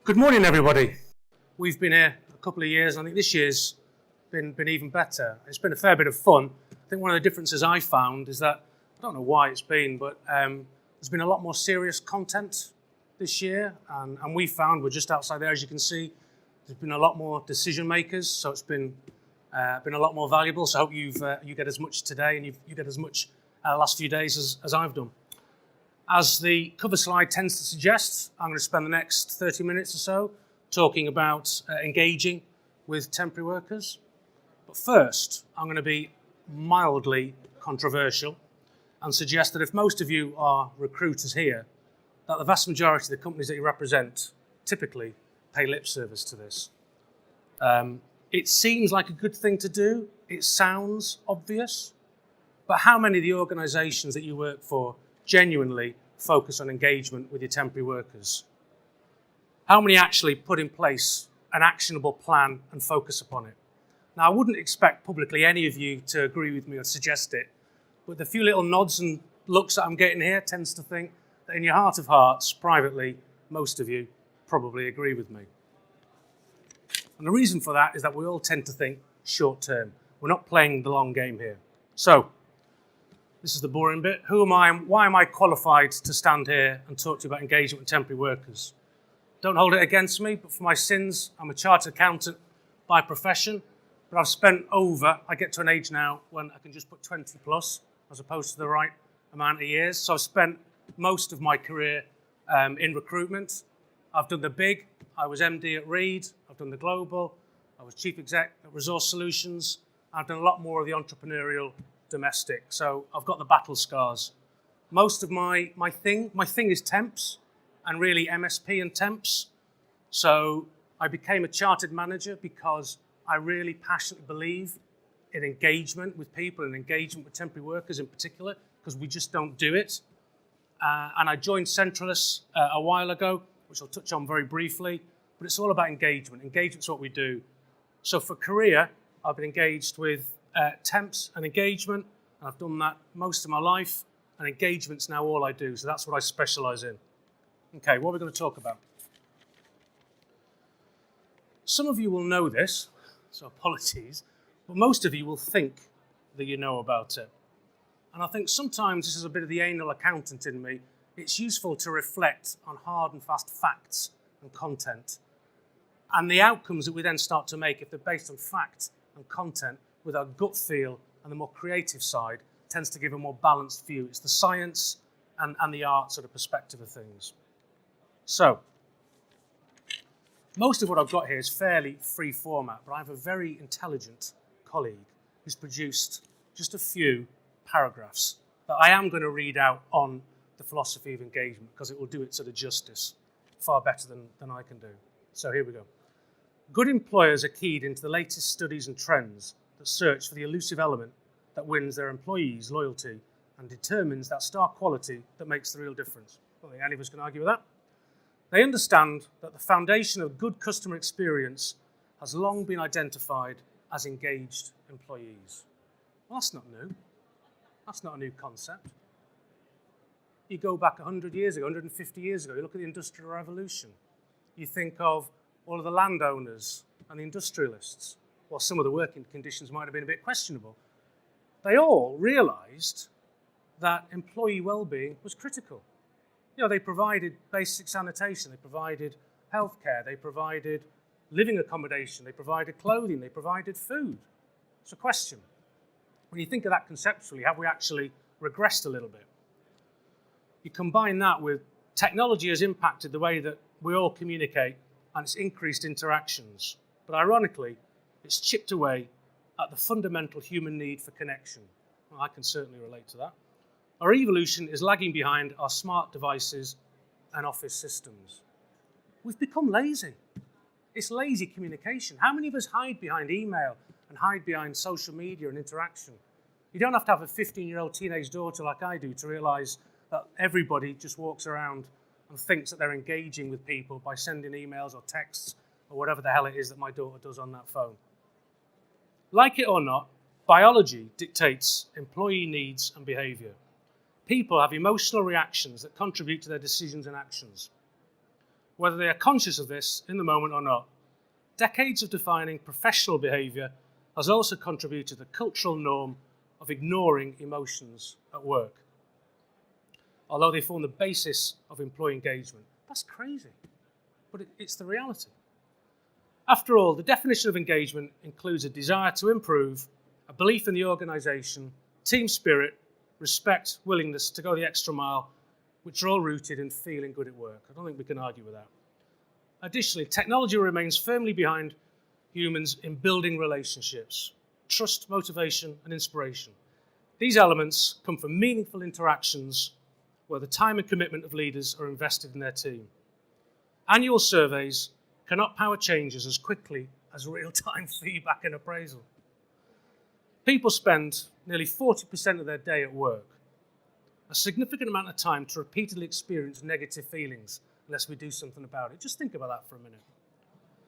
Good morning, everybody. We've been here a couple of years. I think this year's been even better. It's been a fair bit of fun. I think one of the differences I found is that, I don't know why it's been, but there's been a lot more serious content this year. And we found, we're just outside there, as you can see, there's been a lot more decision makers. So it's been a lot more valuable. So I hope you get as much today and you get as much the last few days as I've done. As the cover slide tends to suggest, I'm going to spend the next 30 minutes or so talking about engaging with temporary workers. But first, I'm going to be mildly controversial and suggest that if most of you are recruiters here, that the vast majority of the companies that you represent typically pay lip service to this. It seems like a good thing to do. It sounds obvious. But how many of the organisations that you work for genuinely focus on engagement with your temporary workers? How many actually put in place an actionable plan and focus upon it? Now, I wouldn't expect publicly any of you to agree with me or suggest it, but the few little nods and looks that I'm getting here tends to think that in your heart of hearts, privately, most of you probably agree with me. And the reason for that is that we all tend to think short term. We're not playing the long game here. So, this is the boring bit. Who am I? Why am I qualified to stand here and talk to you about engagement with temporary workers? Don't hold it against me, but for my sins, I'm a chartered accountant by profession, but I get to an age now when I can just put 20 plus as opposed to the right amount of years. So I've spent most of my career in recruitment. I've done the big. I was MD at Reed. I've done the global. I was chief exec at Resource Solutions. I've done a lot more of the entrepreneurial domestic, so I've got the battle scars. Most of my thing is temps, and really MSP and temps. So I became a chartered manager because I really passionately believe in engagement with people and engagement with temporary workers in particular, because we just don't do it. And I joined Centric a while ago, which I'll touch on very briefly, but it's all about engagement. Engagement's what we do. So for career, I've been engaged with temps and engagement, and I've done that most of my life, and engagement's now all I do, so that's what I specialise in. Okay, what are we going to talk about? Some of you will know this, so apologies, but most of you will think that you know about it. And I think sometimes, this is a bit of the anal accountant in me, it's useful to reflect on hard and fast facts and content, and the outcomes that we then start to make, if they're based on fact and content, with our gut feel and the more creative side, tends to give a more balanced view. It's the science and the art sort of perspective of things. So, most of what I've got here is fairly free format, but I have a very intelligent colleague who's produced just a few paragraphs that I am going to read out on the philosophy of engagement, because it will do it sort of justice far better than I can do. So here we go. Good employers are keyed into the latest studies and trends that search for the elusive element that wins their employees' loyalty and determines that star quality that makes the real difference. I don't think any of us can argue with that. They understand that the foundation of good customer experience has long been identified as engaged employees. Well, that's not new. That's not a new concept. You go back 100 years ago, 150 years ago, you look at the Industrial Revolution. You think of all of the landowners and the industrialists. Well, some of the working conditions might have been a bit questionable. They all realised that employee well-being was critical. You know, they provided basic sanitation, they provided healthcare, they provided living accommodation, they provided clothing, they provided food. It's a question. When you think of that conceptually, have we actually regressed a little bit? You combine that with technology has impacted the way that we all communicate, and it's increased interactions. But ironically, it's chipped away at the fundamental human need for connection. Well, I can certainly relate to that. Our evolution is lagging behind our smart devices and office systems. We've become lazy. It's lazy communication. How many of us hide behind email and hide behind social media and interaction? You don't have to have a 15-year-old teenage daughter like I do to realise that everybody just walks around and thinks that they're engaging with people by sending emails or texts or whatever the hell it is that my daughter does on that phone. Like it or not, biology dictates employee needs and behaviour. People have emotional reactions that contribute to their decisions and actions. whether they are conscious of this in the moment or not. Decades of defining professional behaviour has also contributed to the cultural norm of ignoring emotions at work, although they form the basis of employee engagement. That's crazy, but it's the reality. After all, the definition of engagement includes a desire to improve, a belief in the organisation, team spirit, respect, willingness to go the extra mile, which are all rooted in feeling good at work. I don't think we can argue with that. Additionally, technology remains firmly behind humans in building relationships, trust, motivation, and inspiration. These elements come from meaningful interactions where the time and commitment of leaders are invested in their team. Annual surveys cannot power changes as quickly as real-time feedback and appraisal. People spend nearly 40% of their day at work, a significant amount of time to repeatedly experience negative feelings unless we do something about it. Just think about that for a minute.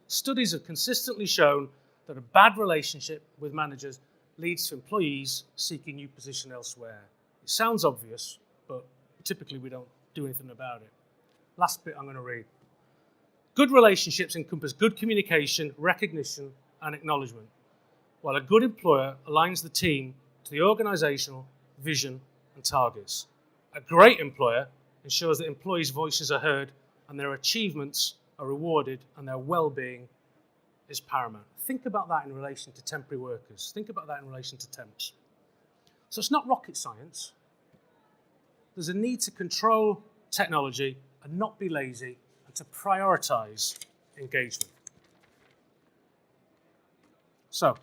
Studies have consistently shown that a bad relationship with managers leads to employees seeking new position elsewhere. It sounds obvious, but typically we don't do anything about it. Last bit I'm going to read. Good relationships encompass good communication, recognition, and acknowledgement, while a good employer aligns the team to the organisational vision and targets. A great employer ensures that employees' voices are heard and their achievements are rewarded and their well-being is paramount. Think about that in relation to temporary workers. Think about that in relation to temps. So it's not rocket science. There's a need to control technology and not be lazy and to prioritise engagement. So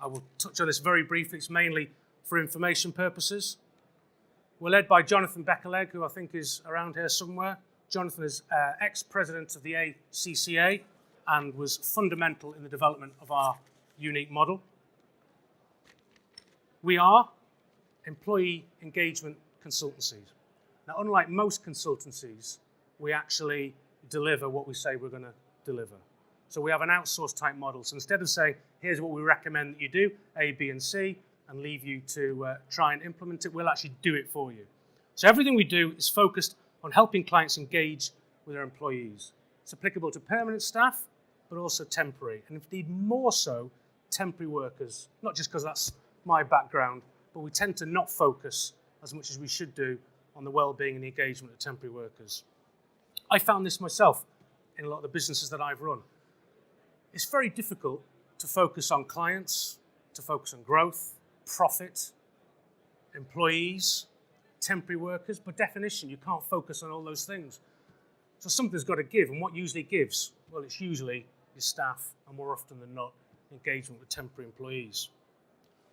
I will touch on this very briefly. It's mainly for information purposes. We're led by Jonathan Beckerleg, who I think is around here somewhere. Jonathan is ex-president of the ACCA and was fundamental in the development of our unique model. We are employee engagement consultancies. Now, unlike most consultancies, we actually deliver what we say we're going to deliver. So we have an outsourced type model. So instead of saying, here's what we recommend that you do, A, B, and C, and leave you to try and implement it, we'll actually do it for you. So everything we do is focused on helping clients engage with their employees. It's applicable to permanent staff, but also temporary, and indeed more so temporary workers, not just because that's my background, but we tend to not focus as much as we should do on the well-being and the engagement of temporary workers. I found this myself in a lot of the businesses that I've run. It's very difficult to focus on clients, to focus on growth, profit, employees, temporary workers. By definition, you can't focus on all those things. So something's got to give, and what usually gives? Well, it's usually your staff, and more often than not, engagement with temporary employees.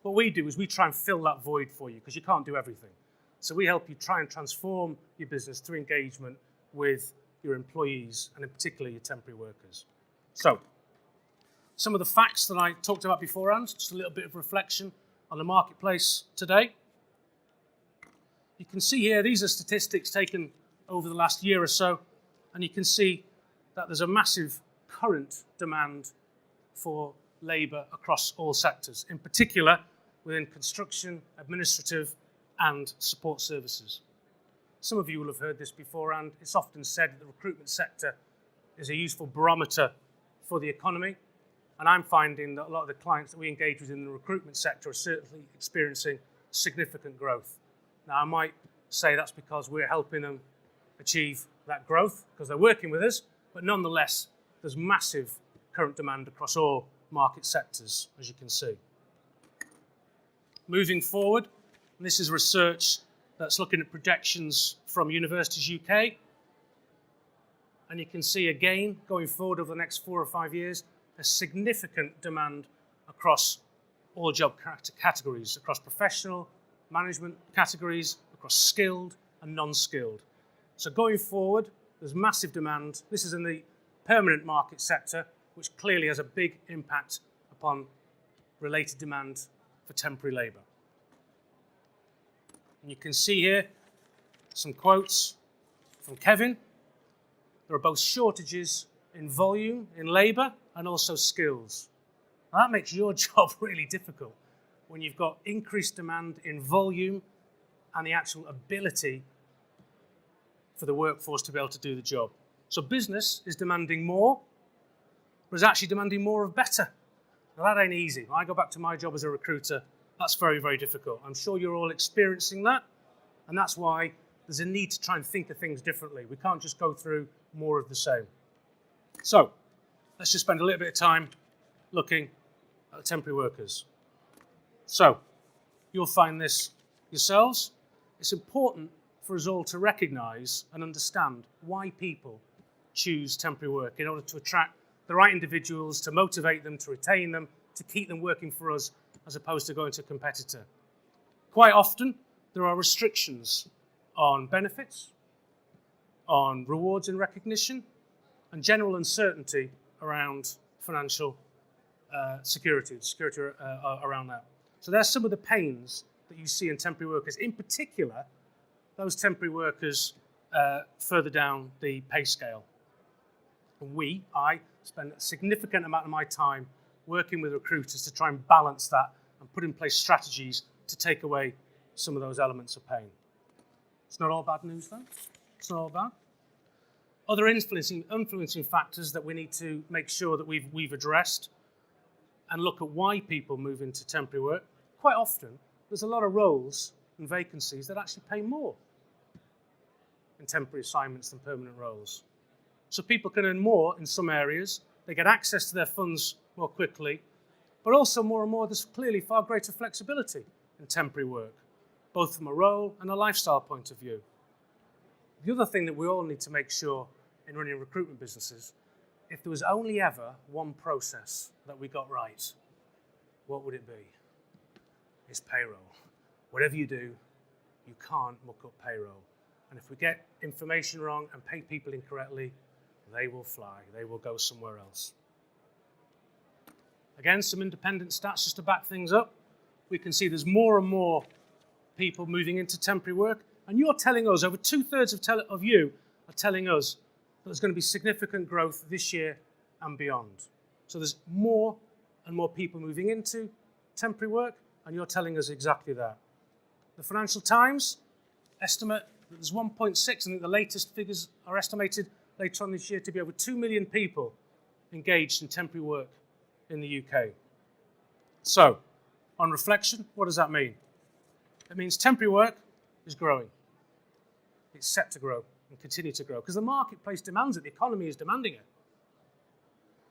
What we do is we try and fill that void for you, because you can't do everything. So we help you try and transform your business through engagement with your employees, and in particular your temporary workers. So, some of the facts that I talked about beforehand, just a little bit of reflection on the marketplace today. You can see here, these are statistics taken over the last year or so, and you can see that there's a massive current demand for labour across all sectors, in particular within construction, administrative, and support services. Some of you will have heard this beforehand. It's often said that the recruitment sector is a useful barometer for the economy, and I'm finding that a lot of the clients that we engage with in the recruitment sector are certainly experiencing significant growth. Now, I might say that's because we're helping them achieve that growth because they're working with us, but nonetheless, there's massive current demand across all market sectors, as you can see. Moving forward, and this is research that's looking at projections from Universities UK, and you can see again, going forward over the next 4 or 5 years, a significant demand across all job categories, across professional, management categories, across skilled and non-skilled. So going forward, there's massive demand. This is in the permanent market sector, which clearly has a big impact upon related demand for temporary labour. And you can see here some quotes from Kevin. There are both shortages in volume, in labour, and also skills. Now that makes your job really difficult when you've got increased demand in volume and the actual ability for the workforce to be able to do the job. So business is demanding more, but is actually demanding more of better. Now that ain't easy. When I go back to my job as a recruiter, that's very, very difficult. I'm sure you're all experiencing that, and that's why there's a need to try and think of things differently. We can't just go through more of the same. So let's just spend a little bit of time looking at the temporary workers. So you'll find this yourselves. It's important for us all to recognise and understand why people choose temporary work in order to attract the right individuals, to motivate them, to retain them, to keep them working for us as opposed to going to a competitor. Quite often, there are restrictions on benefits, on rewards and recognition, and general uncertainty around financial security around that. So there's some of the pains that you see in temporary workers, in particular, those temporary workers further down the pay scale. I spend a significant amount of my time working with recruiters to try and balance that and put in place strategies to take away some of those elements of pain. It's not all bad news, though. It's not all bad. Other influencing factors that we need to make sure that we've addressed and look at why people move into temporary work. Quite often, there's a lot of roles and vacancies that actually pay more in temporary assignments than permanent roles. So people can earn more in some areas, they get access to their funds more quickly, but also more and more there's clearly far greater flexibility in temporary work, both from a role and a lifestyle point of view. The other thing that we all need to make sure in running recruitment businesses, if there was only ever one process that we got right, what would it be? It's payroll. Whatever you do, you can't muck up payroll. And if we get information wrong and pay people incorrectly, they will fly. They will go somewhere else. Again, some independent stats just to back things up. We can see there's more and more people moving into temporary work. And you're telling us, over 2/3 of you are telling us that there's going to be significant growth this year and beyond. So there's more and more people moving into temporary work, and you're telling us exactly that. The Financial Times estimate that there's 1.6, I think the latest figures are estimated later on this year to be over 2 million people engaged in temporary work in the UK. So, on reflection, what does that mean? It means temporary work is growing. It's set to grow and continue to grow because the marketplace demands it, the economy is demanding it.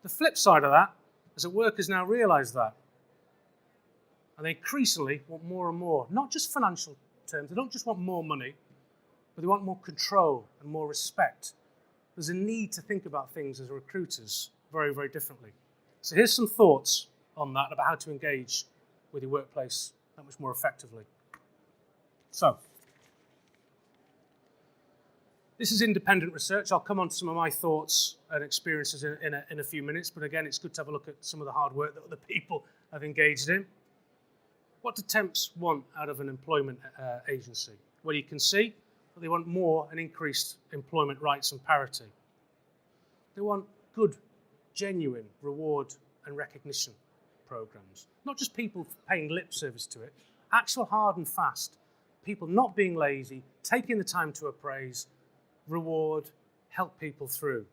The flip side of that is that workers now realise that. And they increasingly want more and more, not just financial terms, they don't just want more money, but they want more control and more respect. There's a need to think about things as recruiters very, very differently. So here's some thoughts on that, about how to engage with your workplace that much more effectively. So, this is independent research. I'll come on to some of my thoughts and experiences in a few minutes, but again, it's good to have a look at some of the hard work that other people have engaged in. What do temps want out of an employment agency? Well, you can see that they want more and increased employment rights and parity. They want good, genuine reward and recognition programs. Not just people paying lip service to it, actual hard and fast, people not being lazy, taking the time to appraise, reward, help people through.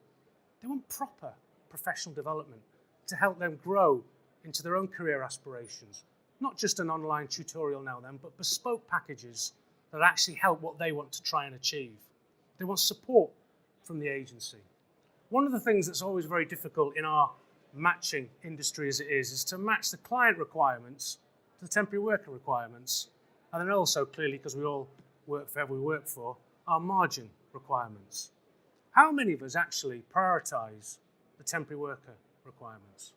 They want proper professional development to help them grow into their own career aspirations. Not just an online tutorial now and then, but bespoke packages that actually help what they want to try and achieve. They want support from the agency. One of the things that's always very difficult in our matching industry as it is to match the client requirements to the temporary worker requirements, and then also clearly, because we all work for whoever we work for, our margin requirements. How many of us actually prioritise the temporary worker requirements?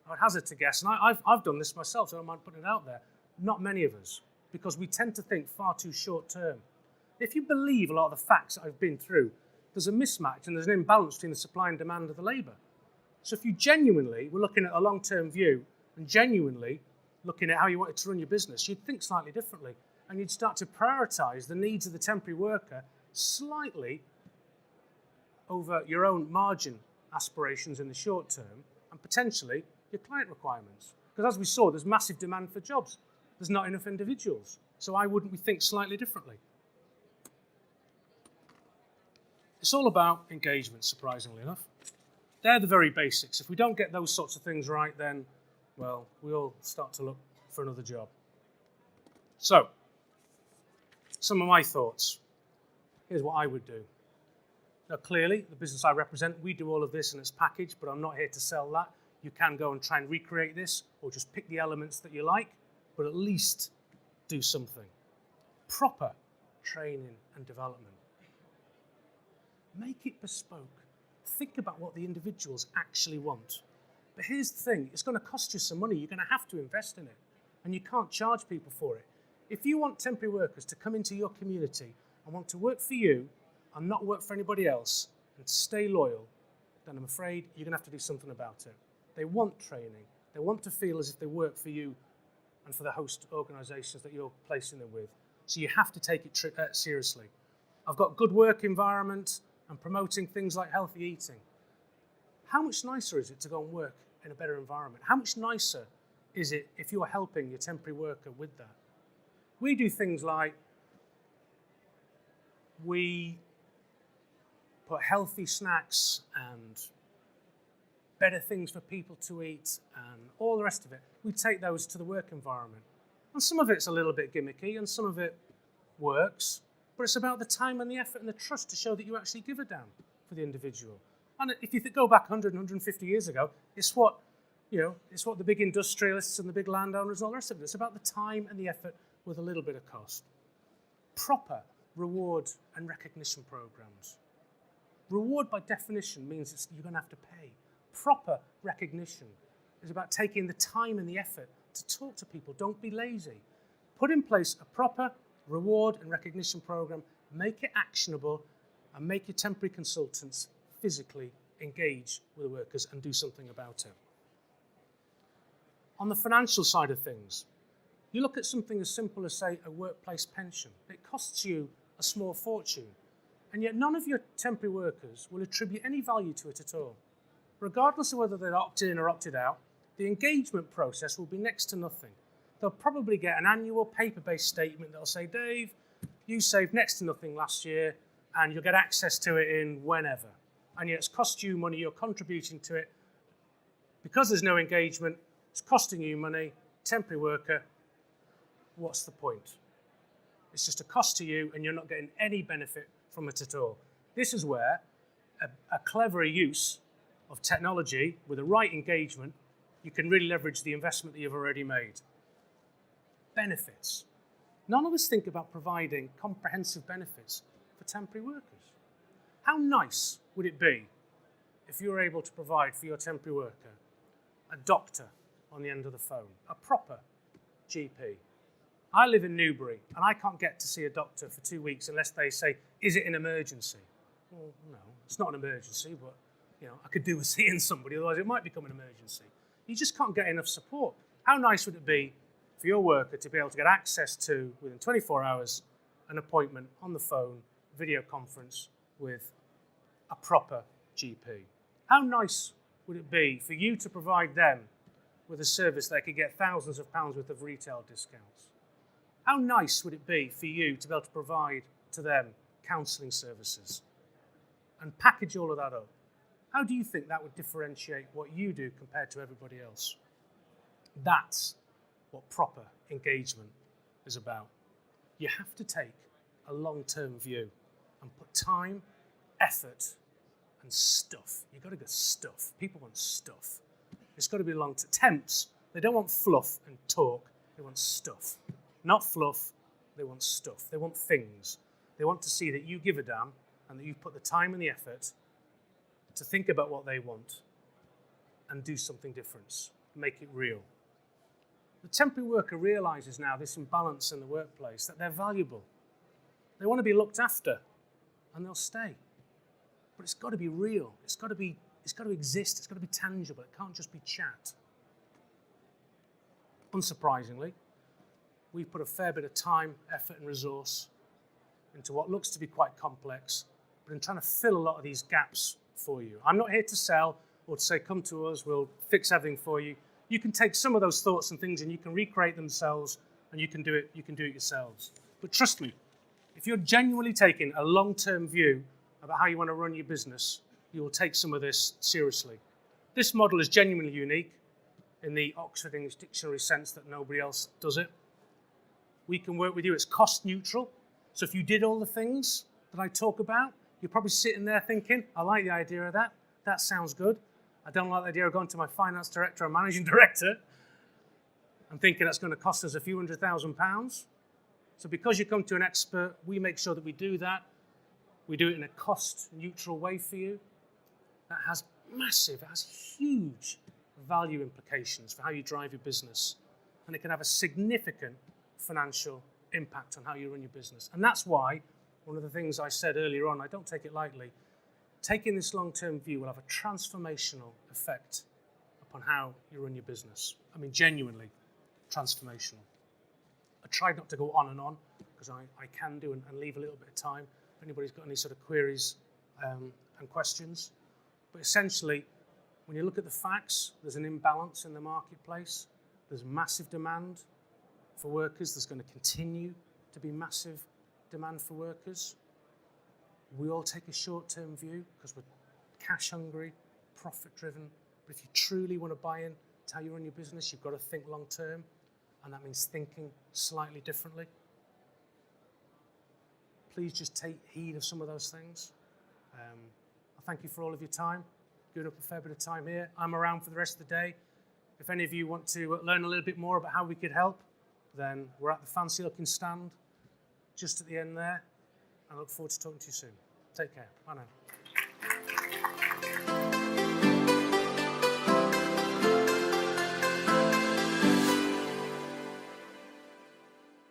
I would hazard to guess, and I've done this myself, so I don't mind putting it out there, not many of us, because we tend to think far too short term. If you believe a lot of the facts that I've been through, there's a mismatch and there's an imbalance between the supply and demand of the labour. So if you genuinely were looking at a long-term view and genuinely looking at how you wanted to run your business, you'd think slightly differently and you'd start to prioritise the needs of the temporary worker slightly over your own margin aspirations in the short term and potentially your client requirements. Because as we saw, there's massive demand for jobs. There's not enough individuals. So why wouldn't we think slightly differently? It's all about engagement, surprisingly enough. They're the very basics. If we don't get those sorts of things right, then, well, we'll start to look for another job. So, some of my thoughts. Here's what I would do. Now, clearly, the business I represent, we do all of this and it's packaged, but I'm not here to sell that. You can go and try and recreate this, or just pick the elements that you like, but at least do something. Proper training and development. Make it bespoke. Think about what the individuals actually want. But here's the thing, it's going to cost you some money. You're going to have to invest in it, and you can't charge people for it. If you want temporary workers to come into your community and want to work for you and not work for anybody else and to stay loyal, then I'm afraid you're going to have to do something about it. They want training. They want to feel as if they work for you and for the host organisations that you're placing them with. So you have to take it seriously. I've got good work environment and promoting things like healthy eating. How much nicer is it to go and work in a better environment? How much nicer is it if you're helping your temporary worker with that? We do things like we put healthy snacks and better things for people to eat and all the rest of it. We take those to the work environment. And some of it's a little bit gimmicky and some of it works, but it's about the time and the effort and the trust to show that you actually give a damn for the individual. And if you go back 100, 150 years ago, it's what the big industrialists and the big landowners and all the rest of it. It's about the time and the effort with a little bit of cost. Proper reward and recognition programs. Reward by definition means you're going to have to pay. Proper recognition is about taking the time and the effort to talk to people. Don't be lazy. Put in place a proper reward and recognition program, make it actionable, and make your temporary consultants physically engage with the workers and do something about it. On the financial side of things, you look at something as simple as, say, a workplace pension. It costs you a small fortune, and yet none of your temporary workers will attribute any value to it at all. Regardless of whether they're opted in or opted out, the engagement process will be next to nothing. They'll probably get an annual paper-based statement that'll say, Dave, you saved next to nothing last year, and you'll get access to it in whenever. And yet it's cost you money, you're contributing to it. Because there's no engagement, it's costing you money, temporary worker, what's the point? It's just a cost to you and you're not getting any benefit from it at all. This is where a clever use of technology with the right engagement, you can really leverage the investment that you've already made. Benefits. None of us think about providing comprehensive benefits for temporary workers. How nice would it be if you were able to provide for your temporary worker a doctor on the end of the phone, a proper GP? I live in Newbury and I can't get to see a doctor for 2 weeks unless they say, is it an emergency? Well, no, it's not an emergency, but I could do with seeing somebody, otherwise it might become an emergency. You just can't get enough support. How nice would it be for your worker to be able to get access to, within 24 hours, an appointment on the phone, video conference with a proper GP? How nice would it be for you to provide them with a service they could get thousands of pounds worth of retail discounts? How nice would it be for you to be able to provide to them counselling services and package all of that up? How do you think that would differentiate what you do compared to everybody else? That's what proper engagement is about. You have to take a long-term view and put time, effort, and stuff. You've got to get stuff. People want stuff. It's got to be long-term. Temps, they don't want fluff and talk. They want stuff. Not fluff, they want stuff. They want things. They want to see that you give a damn and that you've put the time and the effort to think about what they want and do something different. Make it real. The temporary worker realises now this imbalance in the workplace, that they're valuable. They want to be looked after and they'll stay. But it's got to be real. It's got to exist. It's got to be tangible. It can't just be chat. Unsurprisingly, we've put a fair bit of time, effort and resource into what looks to be quite complex, but in trying to fill a lot of these gaps for you. I'm not here to sell or to say, come to us, we'll fix everything for you. You can take some of those thoughts and things and you can recreate themselves and you can do it yourselves. But trust me, if you're genuinely taking a long-term view about how you want to run your business, you will take some of this seriously. This model is genuinely unique in the Oxford English Dictionary sense that nobody else does it. We can work with you. It's cost neutral. So if you did all the things that I talk about, you're probably sitting there thinking, I like the idea of that. That sounds good. I don't like the idea of going to my finance director or managing director and thinking that's going to cost us a few £100,000. So because you come to an expert, we make sure that we do that. We do it in a cost-neutral way for you. That has huge value implications for how you drive your business. And it can have a significant financial impact on how you run your business. And that's why, one of the things I said earlier on, I don't take it lightly, taking this long-term view will have a transformational effect upon how you run your business. I mean, genuinely transformational. I tried not to go on and on, because I can do and leave a little bit of time if anybody's got any sort of queries and questions. But essentially, when you look at the facts, there's an imbalance in the marketplace. There's massive demand for workers. There's going to continue to be massive demand for workers. We all take a short-term view because we're cash hungry, profit-driven. But if you truly want to buy in to how you run your business, you've got to think long-term, and that means thinking slightly differently. Please just take heed of some of those things. I thank you for all of your time. Given up a fair bit of time here. I'm around for the rest of the day. If any of you want to learn a little bit more about how we could help, then we're at the fancy looking stand just at the end there. I look forward to talking to you soon. Take care. Bye now.